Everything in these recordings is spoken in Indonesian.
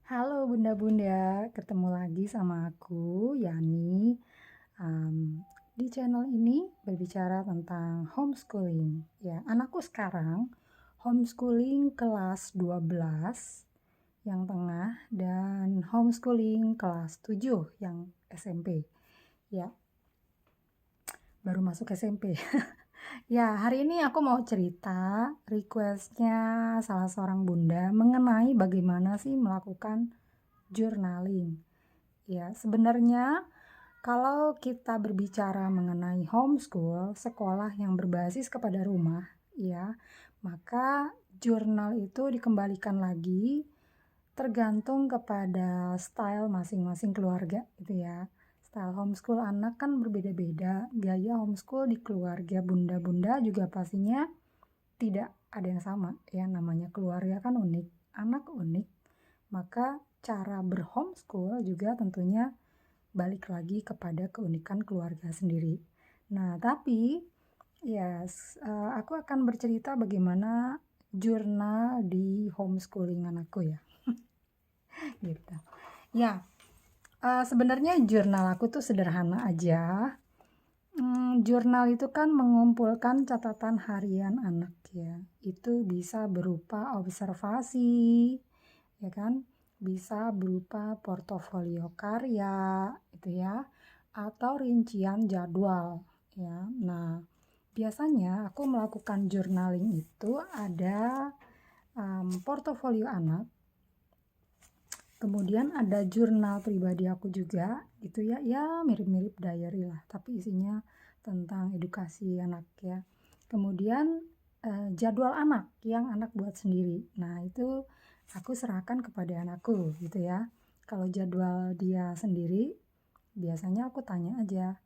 Halo bunda-bunda, ketemu lagi sama aku, Yani. Di channel ini berbicara tentang homeschooling. Ya, anakku sekarang homeschooling kelas 12 yang tengah dan homeschooling kelas 7 yang SMP. Ya, baru masuk SMP. Ya, hari ini aku mau cerita requestnya salah seorang bunda mengenai bagaimana sih melakukan journaling. Ya, sebenarnya kalau kita berbicara mengenai homeschool, sekolah yang berbasis kepada rumah, ya, maka jurnal itu dikembalikan lagi tergantung kepada style masing-masing keluarga, gitu ya. Style homeschool anak kan berbeda-beda, gaya homeschool di keluarga bunda-bunda juga pastinya tidak ada yang sama, ya, namanya keluarga kan unik, anak unik, maka cara berhomeschool juga tentunya balik lagi kepada keunikan keluarga sendiri. Nah, tapi ya aku akan bercerita bagaimana jurnal di homeschooling anakku ya. Gitu. Ya, sebenarnya jurnal aku tuh sederhana aja. Jurnal itu kan mengumpulkan catatan harian anak ya. Itu bisa berupa observasi, ya kan? Bisa berupa portofolio karya, itu ya, atau rincian jadwal, ya. Nah, biasanya aku melakukan journaling itu ada portofolio anak, kemudian ada jurnal pribadi aku juga, itu ya, ya mirip-mirip diary lah, tapi isinya tentang edukasi anak ya. Kemudian jadwal anak yang anak buat sendiri. Nah, itu aku serahkan kepada anakku gitu ya. Kalau jadwal dia sendiri, biasanya aku tanya aja,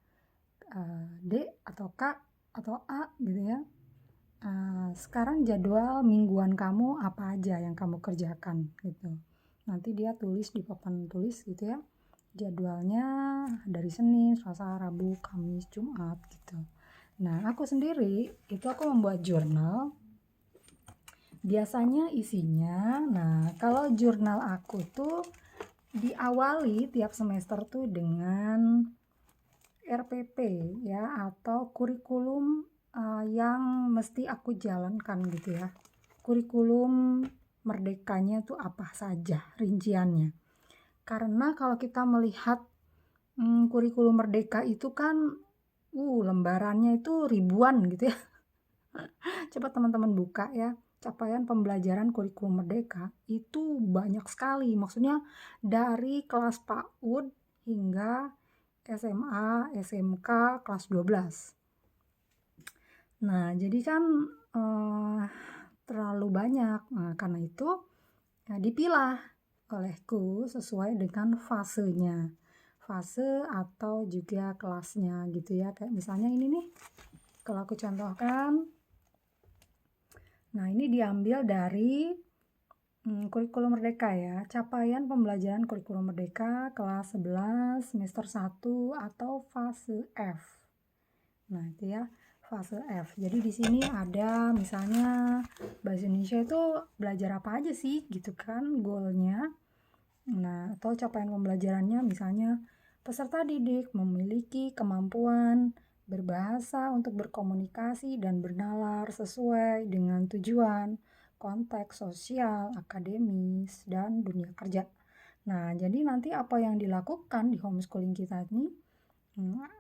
Dek atau Kak atau A gitu ya. Sekarang jadwal mingguan kamu apa aja yang kamu kerjakan gitu. Nanti dia tulis di papan tulis gitu ya. Jadwalnya dari Senin, Selasa, Rabu, Kamis, Jumat gitu. Nah, aku sendiri itu aku membuat jurnal. Biasanya isinya, nah kalau jurnal aku tuh diawali tiap semester tuh dengan RPP ya, atau kurikulum yang mesti aku jalankan gitu ya. Kurikulum merdekanya tuh apa saja rinciannya. Karena kalau kita melihat kurikulum merdeka itu kan lembarannya itu ribuan gitu ya. Coba teman-teman buka ya, capaian pembelajaran kurikulum merdeka itu banyak sekali. Maksudnya dari kelas PAUD hingga SMA, SMK kelas 12. Nah, jadi kan terlalu banyak. Nah, karena itu ya, dipilah olehku sesuai dengan fasenya. Fase atau juga kelasnya gitu ya. Kayak misalnya ini nih, kalau aku contohkan. Nah, ini diambil dari kurikulum merdeka ya. Capaian pembelajaran kurikulum merdeka kelas 11 semester 1 atau fase F. Nah, itu ya, fase F. Jadi di sini ada misalnya bahasa Indonesia itu belajar apa aja sih gitu kan goalnya. Nah, atau capaian pembelajarannya misalnya peserta didik memiliki kemampuan berbahasa untuk berkomunikasi dan bernalar sesuai dengan tujuan, konteks sosial, akademis, dan dunia kerja. Nah, jadi nanti apa yang dilakukan di homeschooling kita ini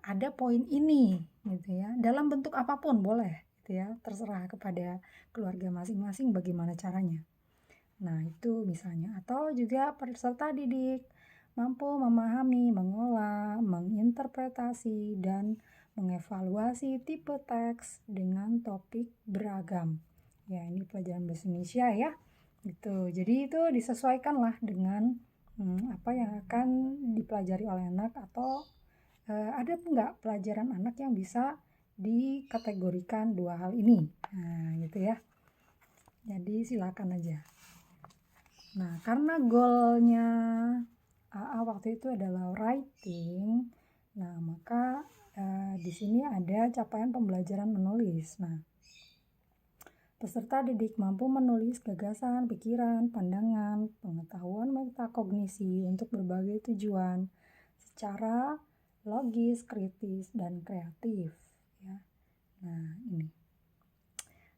ada poin ini gitu ya. Dalam bentuk apapun boleh gitu ya, terserah kepada keluarga masing-masing bagaimana caranya. Nah, itu misalnya. Atau juga peserta didik mampu memahami, mengolah, menginterpretasi, dan mengevaluasi tipe teks dengan topik beragam. Ya, ini pelajaran bahasa Indonesia ya. Gitu. Jadi itu disesuaikanlah dengan apa yang akan dipelajari oleh anak, atau ada enggak pelajaran anak yang bisa dikategorikan dua hal ini. Nah, gitu ya. Jadi silakan aja. Nah, karena goalnya AA waktu itu adalah writing, nah maka di sini ada capaian pembelajaran menulis. Nah, Peserta didik mampu menulis gagasan, pikiran, pandangan, pengetahuan metakognisi untuk berbagai tujuan secara logis, kritis, dan kreatif. Ya. Nah, ini.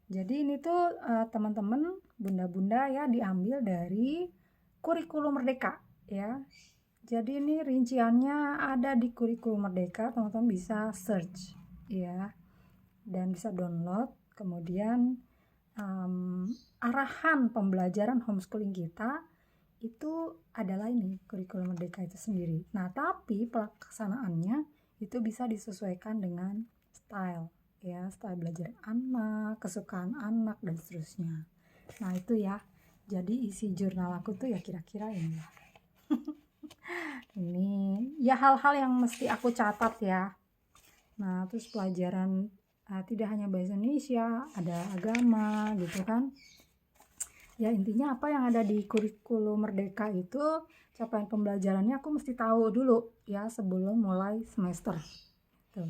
Jadi ini tuh teman-teman, bunda-bunda ya, diambil dari kurikulum Merdeka ya. Jadi ini rinciannya ada di kurikulum Merdeka, teman-teman bisa search ya, dan bisa download. Kemudian arahan pembelajaran homeschooling kita itu adalah ini kurikulum Merdeka itu sendiri. Nah, tapi pelaksanaannya itu bisa disesuaikan dengan style ya, style belajar anak, kesukaan anak, dan seterusnya. Nah, itu ya. Jadi isi jurnal aku tuh ya kira-kira ini. Ini ya hal-hal yang mesti aku catat ya. Nah, terus pelajaran tidak hanya bahasa Indonesia, ada agama gitu kan. Ya intinya apa yang ada di kurikulum Merdeka itu, capaian pembelajarannya aku mesti tahu dulu ya sebelum mulai semester. Tuh.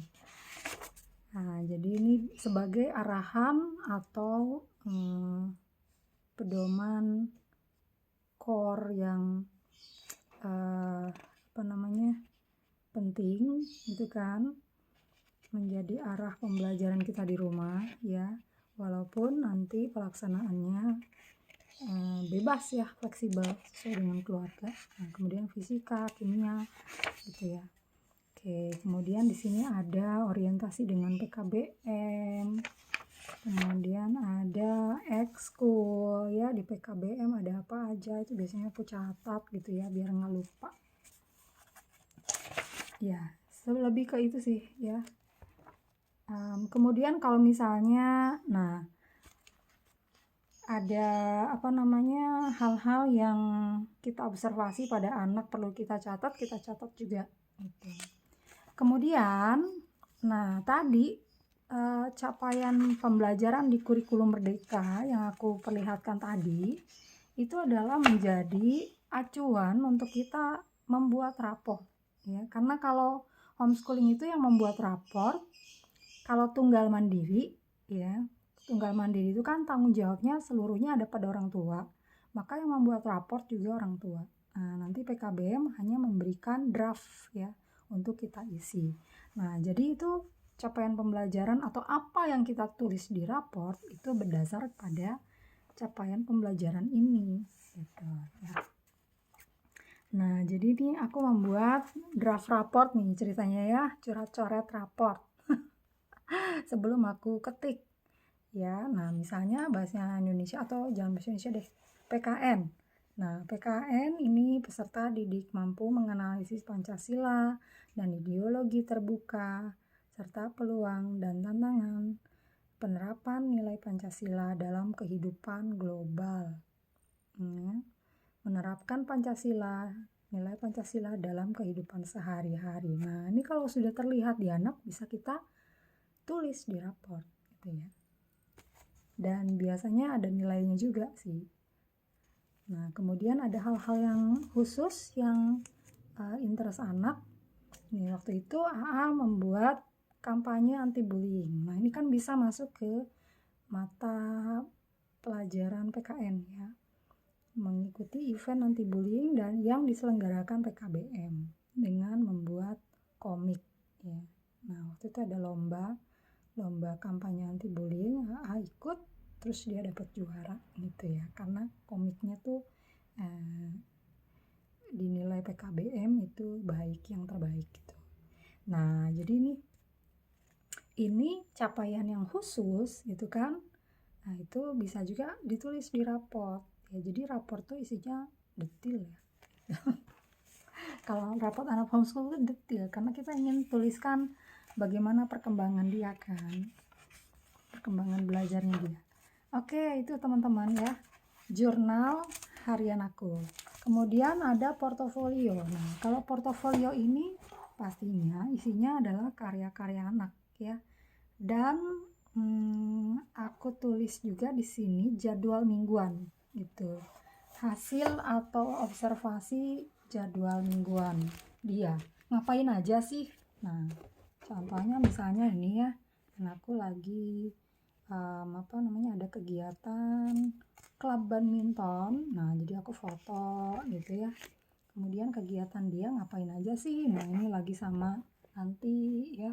Nah, jadi ini sebagai arahan atau pedoman core yang penting gitu kan, menjadi arah pembelajaran kita di rumah ya, walaupun nanti pelaksanaannya bebas ya, fleksibel sesuai dengan keluarga. Nah, kemudian fisika, kimia gitu ya. Oke, kemudian di sini ada orientasi dengan PKBM. Kemudian ada ekskul ya, di PKBM ada apa aja itu biasanya aku catat gitu ya biar nggak lupa. Ya, lebih ke itu sih ya. Kemudian kalau misalnya, nah ada hal-hal yang kita observasi pada anak perlu kita catat juga gitu. Kemudian, nah tadi capaian pembelajaran di kurikulum Merdeka yang aku perlihatkan tadi itu adalah menjadi acuan untuk kita membuat rapor ya, karena kalau homeschooling itu yang membuat rapor, kalau tunggal mandiri ya, tunggal mandiri itu kan tanggung jawabnya seluruhnya ada pada orang tua, maka yang membuat rapor juga orang tua. Nah, nanti PKBM hanya memberikan draft ya untuk kita isi. Nah, jadi itu capaian pembelajaran atau apa yang kita tulis di rapor itu berdasar pada capaian pembelajaran ini gitu ya. Nah, jadi ini aku membuat draft raport nih ceritanya ya, coret-coret raport sebelum aku ketik ya. Nah, misalnya bahasa Indonesia atau jangan bahasa Indonesia deh, PKN. Nah, PKN ini peserta didik mampu menganalisis Pancasila dan ideologi terbuka serta peluang dan tantangan penerapan nilai Pancasila dalam kehidupan global. Menerapkan Pancasila, nilai Pancasila dalam kehidupan sehari-hari. Nah, ini kalau sudah terlihat di anak bisa kita tulis di rapor gitu ya. Dan biasanya ada nilainya juga sih. Nah, kemudian ada hal-hal yang khusus yang interest anak. Nih, waktu itu AA membuat kampanye anti bullying. Nah, ini kan bisa masuk ke mata pelajaran PKN ya. Mengikuti event anti bullying dan yang diselenggarakan PKBM dengan membuat komik ya. Nah, waktu itu ada lomba kampanye anti bullying, AA ikut, terus dia dapat juara gitu ya, karena komiknya tuh dinilai PKBM itu baik, yang terbaik gitu. Nah, jadi ini capaian yang khusus gitu kan. Nah, itu bisa juga ditulis di raport ya. Jadi raport tuh isinya detail ya. Kalau raport anak homeschool itu detail karena kita ingin tuliskan bagaimana perkembangan dia kan, perkembangan belajarnya dia. Oke, itu teman-teman ya, jurnal harian aku. Kemudian ada portofolio. Nah, kalau portofolio ini pastinya isinya adalah karya-karya anak ya. Dan aku tulis juga di sini jadwal mingguan gitu. Hasil atau observasi jadwal mingguan dia. Ngapain aja sih? Nah, contohnya misalnya ini ya, anakku lagi apa namanya, ada kegiatan klub badminton. Nah, jadi aku foto gitu ya. Kemudian kegiatan dia ngapain aja sih? Nah, ini lagi sama anti ya,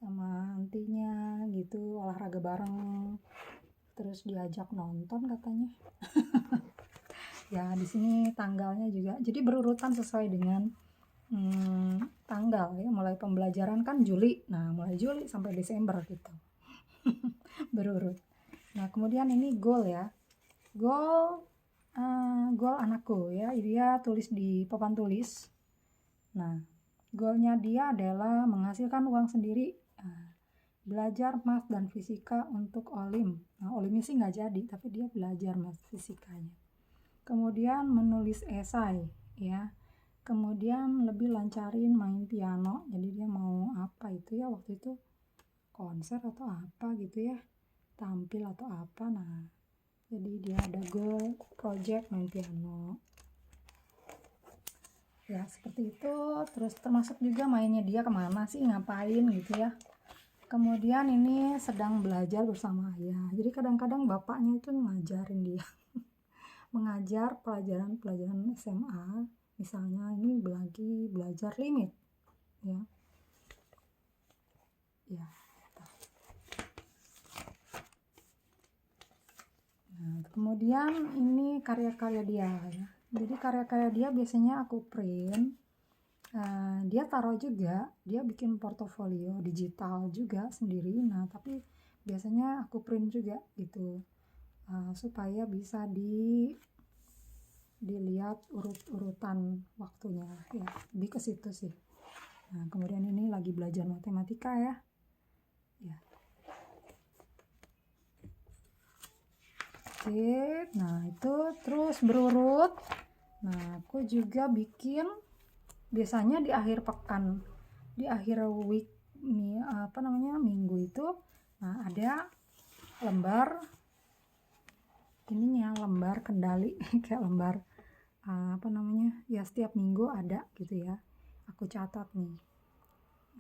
sama antinya gitu, olahraga bareng. Terus diajak nonton katanya. Ya, di sini tanggalnya juga. Jadi berurutan sesuai dengan tanggal ya. Mulai pembelajaran kan Juli. Nah, mulai Juli sampai Desember gitu. Berurut. Nah, kemudian ini goal ya. Goal anakku ya, dia tulis di papan tulis. Nah, goalnya dia adalah menghasilkan uang sendiri, belajar math dan fisika untuk olim. Nah, olimnya sih nggak jadi, tapi dia belajar math fisikanya. Kemudian menulis esai ya. Kemudian lebih lancarin main piano. Jadi dia mau apa itu ya waktu itu, konser atau apa gitu ya, tampil atau apa. Nah, jadi dia ada goal project main piano ya, seperti itu. Terus termasuk juga mainnya dia kemana sih, ngapain gitu ya. Kemudian ini sedang belajar bersama ayah. Jadi kadang-kadang bapaknya itu ngajarin dia mengajar pelajaran SMA. Misalnya ini lagi belajar limit ya. Ya. Nah, kemudian ini karya-karya dia ya. Jadi karya-karya dia biasanya aku print. Dia taruh juga, dia bikin portofolio digital juga sendiri. Nah, tapi biasanya aku print juga gitu, supaya bisa dilihat urut-urutan waktunya ya, lebih ke situ sih. Nah, kemudian ini lagi belajar matematika ya. Oke, nah itu terus berurut. Nah, aku juga bikin biasanya di akhir pekan, di akhir week minggu itu, nah ada lembar ininya, lembar kendali kayak lembar ya, setiap minggu ada gitu ya, aku catat nih.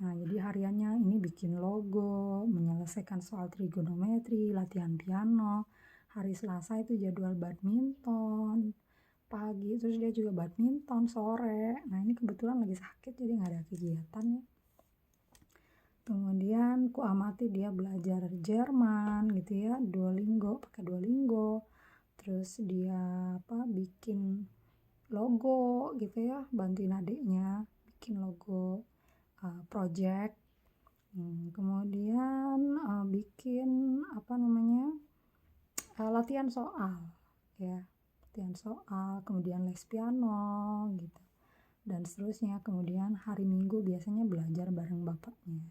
Nah, jadi hariannya ini bikin logo, menyelesaikan soal trigonometri, latihan piano. Hari Selasa itu jadwal badminton pagi, terus dia juga badminton sore. Nah, ini kebetulan lagi sakit jadi nggak ada kegiatan ya. Kemudian ku amati dia belajar Jerman gitu ya, pakai Duolingo. Terus dia bikin logo gitu ya, bantuin adiknya bikin logo project. Kemudian bikin latihan soal ya, kemudian les piano gitu dan seterusnya. Kemudian hari Minggu biasanya belajar bareng bapaknya.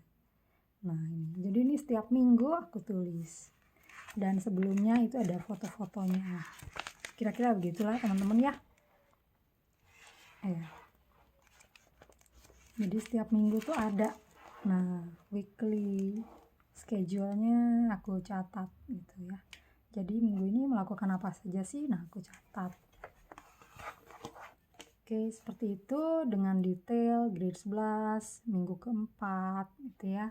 Nah, jadi ini setiap minggu aku tulis, dan sebelumnya itu ada foto-fotonya. Kira-kira begitulah teman-teman ya. Jadi setiap minggu tuh ada, nah weekly schedule-nya aku catat gitu ya. Jadi minggu ini melakukan apa saja sih, nah aku catat. Oke, seperti itu dengan detail grade 11 minggu keempat gitu ya,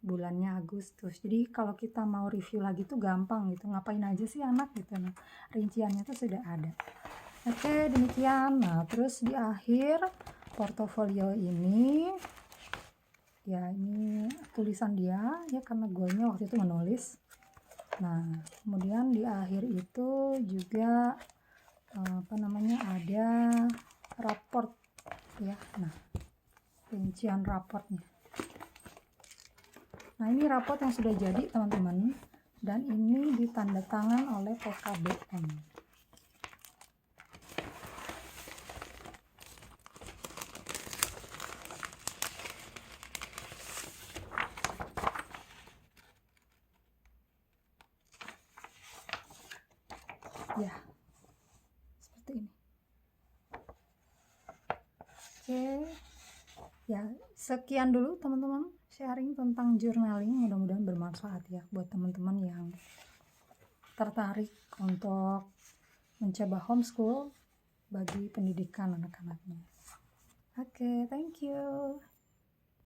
bulannya Agustus. Jadi kalau kita mau review lagi tuh gampang gitu, ngapain aja sih anak gitu. Nah, rinciannya tuh sudah ada. Oke, demikian. Nah, terus di akhir portofolio ini ya, ini tulisan dia ya, karena goalnya waktu itu menulis. Nah, kemudian di akhir itu juga ada raport ya. Nah, rincian raportnya. Nah, ini raport yang sudah jadi teman-teman, dan ini ditanda tangan oleh PKBM. Ya, seperti ini. Oke, ya sekian dulu teman-teman sharing tentang journaling. Mudah-mudahan bermanfaat ya buat teman-teman yang tertarik untuk mencoba homeschool bagi pendidikan anak-anaknya. Oke, thank you.